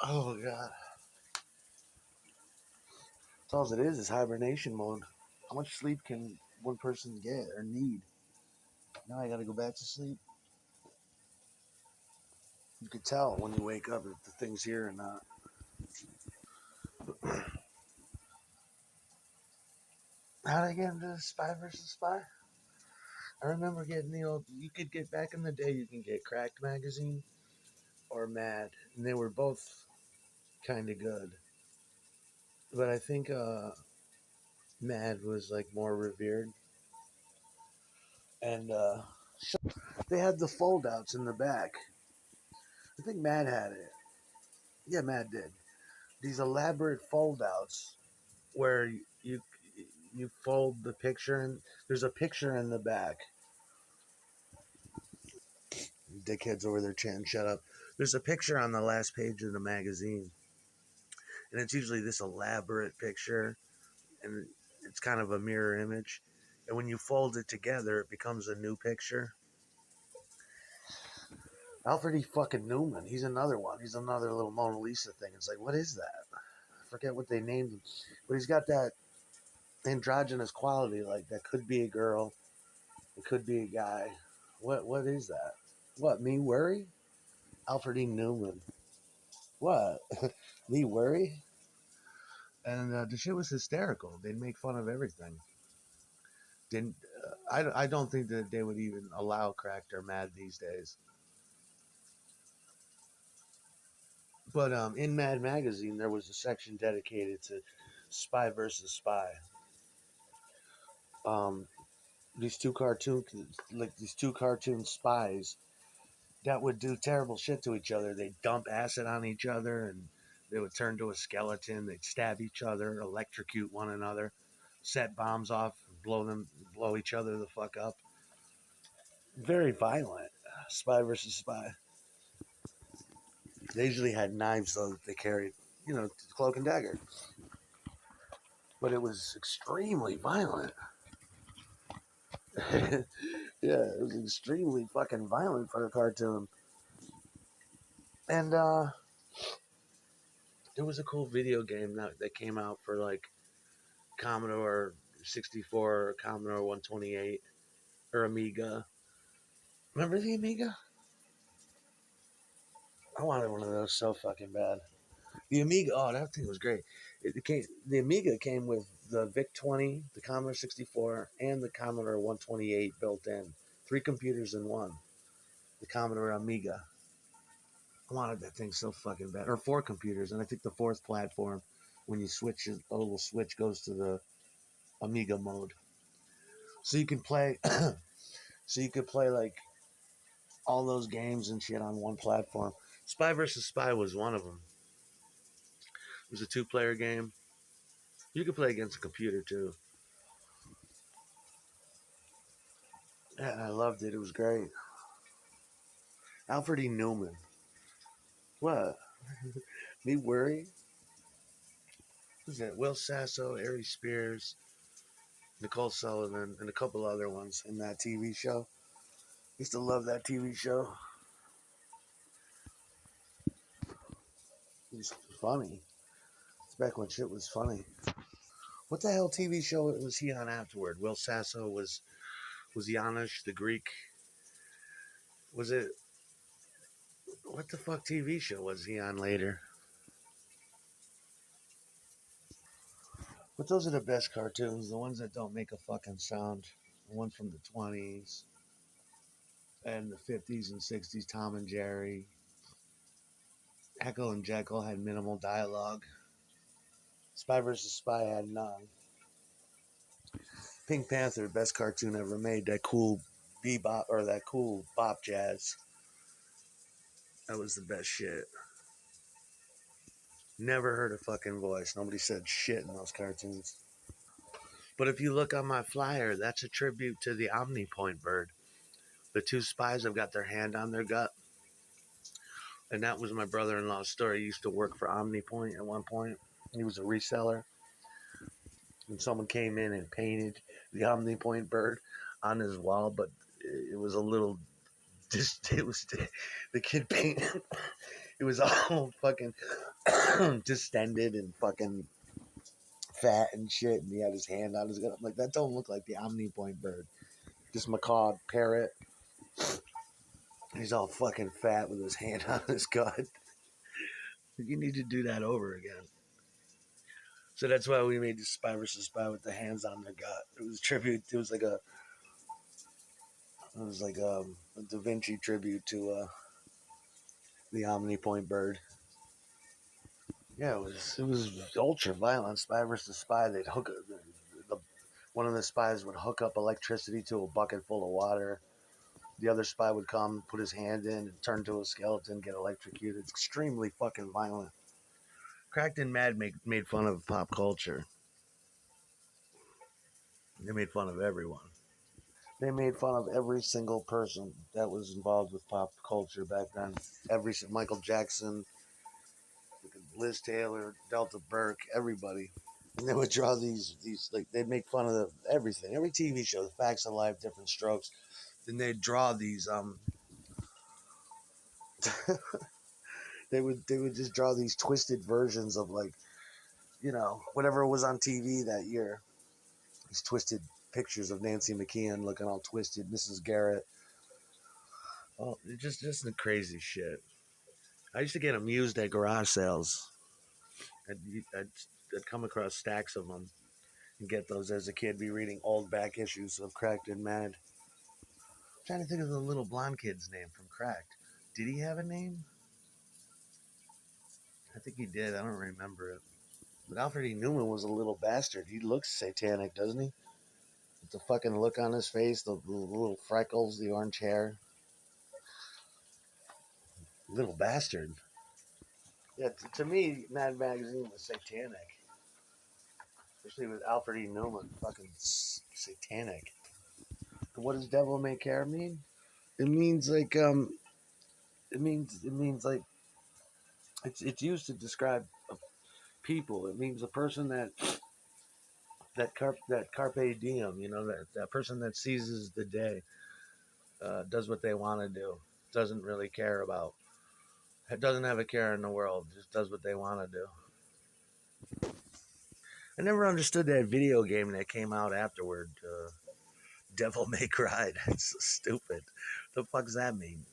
Oh god. That's all it is hibernation mode. How much sleep can one person get or need? Now I gotta go back to sleep. You could tell when you wake up if the thing's here or not. How'd I get into Spy versus Spy? I remember getting the old. You could get back in the day. You can get Cracked magazine or Mad, and they were both kind of good. But I think Mad was like more revered, and they had the fold outs in the back. I think Mad had it. Yeah, Mad did. These elaborate fold outs where you fold the picture and there's a picture in the back. Dickheads over there chanting, "Shut up." There's a picture on the last page of the magazine, and it's usually this elaborate picture, and it's kind of a mirror image. And when you fold it together, it becomes a new picture. Alfred E. fucking Newman, he's another one. He's another little Mona Lisa thing. It's like, what is that? I forget what they named him, but he's got that androgynous quality. Like that could be a girl, it could be a guy. What is that? What, me worry? Alfred E. Newman. What? Me worry? And the shit was hysterical. They'd make fun of everything. Didn't I don't think that they would even allow Cracked or Mad these days. But in Mad Magazine, there was a section dedicated to Spy versus Spy. Um, these two cartoon, these two cartoon spies that would do terrible shit to each other. They'd dump acid on each other, and they would turn to a skeleton. They'd stab each other, electrocute one another, set bombs off, blow each other the fuck up. Very violent. Spy versus Spy. They usually had knives though that they carried, cloak and dagger. But it was extremely violent. Yeah, it was extremely fucking violent for a cartoon. And there was a cool video game that came out for like Commodore 64 or Commodore 128 or Amiga. Remember the Amiga? I wanted one of those so fucking bad. The Amiga, oh, that thing was great. The Amiga came with the VIC 20, the Commodore 64, and the Commodore 128 built in. 3 computers in one. The Commodore Amiga. I wanted that thing so fucking bad. Or 4 computers, and I think the 4th platform, when you switch it, a little switch goes to the Amiga mode. So you can play, so you could play like all those games and shit on one platform. Spy versus Spy was one of them. It was a 2-player game. You could play against a computer too. Yeah, I loved it. It was great. Alfred E. Newman. What? Me worry? Who's that? Will Sasso, Ari Spears, Nicole Sullivan, and a couple other ones in that TV show. Used to love that TV show. It was funny. It's back when shit was funny. What the hell TV show was he on afterward? Will Sasso was Janusz the Greek. Was it what the fuck TV show was he on later? But those are the best cartoons, the ones that don't make a fucking sound. The one from the 20s and the 50s and 60s, Tom and Jerry. Echo and Jekyll had minimal dialogue. Spy vs. Spy had none. Pink Panther, best cartoon ever made. That cool bebop or that cool bop jazz. That was the best shit. Never heard a fucking voice. Nobody said shit in those cartoons. But if you look on my flyer, that's a tribute to the Omnipoint bird. The 2 spies have got their hand on their gut. And that was my brother-in-law's story. He used to work for Omnipoint at one point. He was a reseller. And someone came in and painted the Omnipoint bird on his wall, but it was a little just it was the kid painted He was all fucking distended and fucking fat and shit, and he had his hand on his gun. I'm like, that don't look like the omnipoint bird. This macaw parrot. He's all fucking fat with his hand on his gut. You need to do that over again. So that's why we made the Spy versus Spy with the hands on their gut. It was a tribute. It was like a Da Vinci tribute to the omnipoint bird. Yeah, it was ultra violent. Spy versus Spy. They'd hook the one of the spies would hook up electricity to a bucket full of water. The other spy would come, put his hand in, and turn to a skeleton, get electrocuted. It's extremely fucking violent. Cracked and Mad made fun of pop culture. They made fun of everyone. They made fun of every single person that was involved with pop culture back then. Michael Jackson, Liz Taylor, Delta Burke, everybody. And they would draw these like they'd make fun of everything, every TV show, The Facts of Life, Different Strokes. Then they'd draw these they would just draw these twisted versions of like whatever was on TV that year. These twisted pictures of Nancy McKeon looking all twisted, Mrs. Garrett. Oh, just the crazy shit. I used to get amused at garage sales. I'd, I'd, I'd come across stacks of them and get those as a kid. Be reading old back issues of Cracked and Mad. I'm trying to think of the little blonde kid's name from Cracked. Did he have a name? I think he did. I don't remember it. But Alfred E. Newman was a little bastard. He looks satanic, doesn't he? With the fucking look on his face, the little freckles, the orange hair. Little bastard. Yeah, to me, Mad Magazine was satanic. Especially with Alfred E. Newman. Fucking satanic. What does devil may care mean? It means like it means like it's used to describe people. It means a person that carpe diem, that person that seizes the day, does what they want to do, doesn't really care about, doesn't have a care in the world, just does what they want to do. I never understood that video game that came out afterward. Devil May Cry. That's so stupid. The fuck does that mean?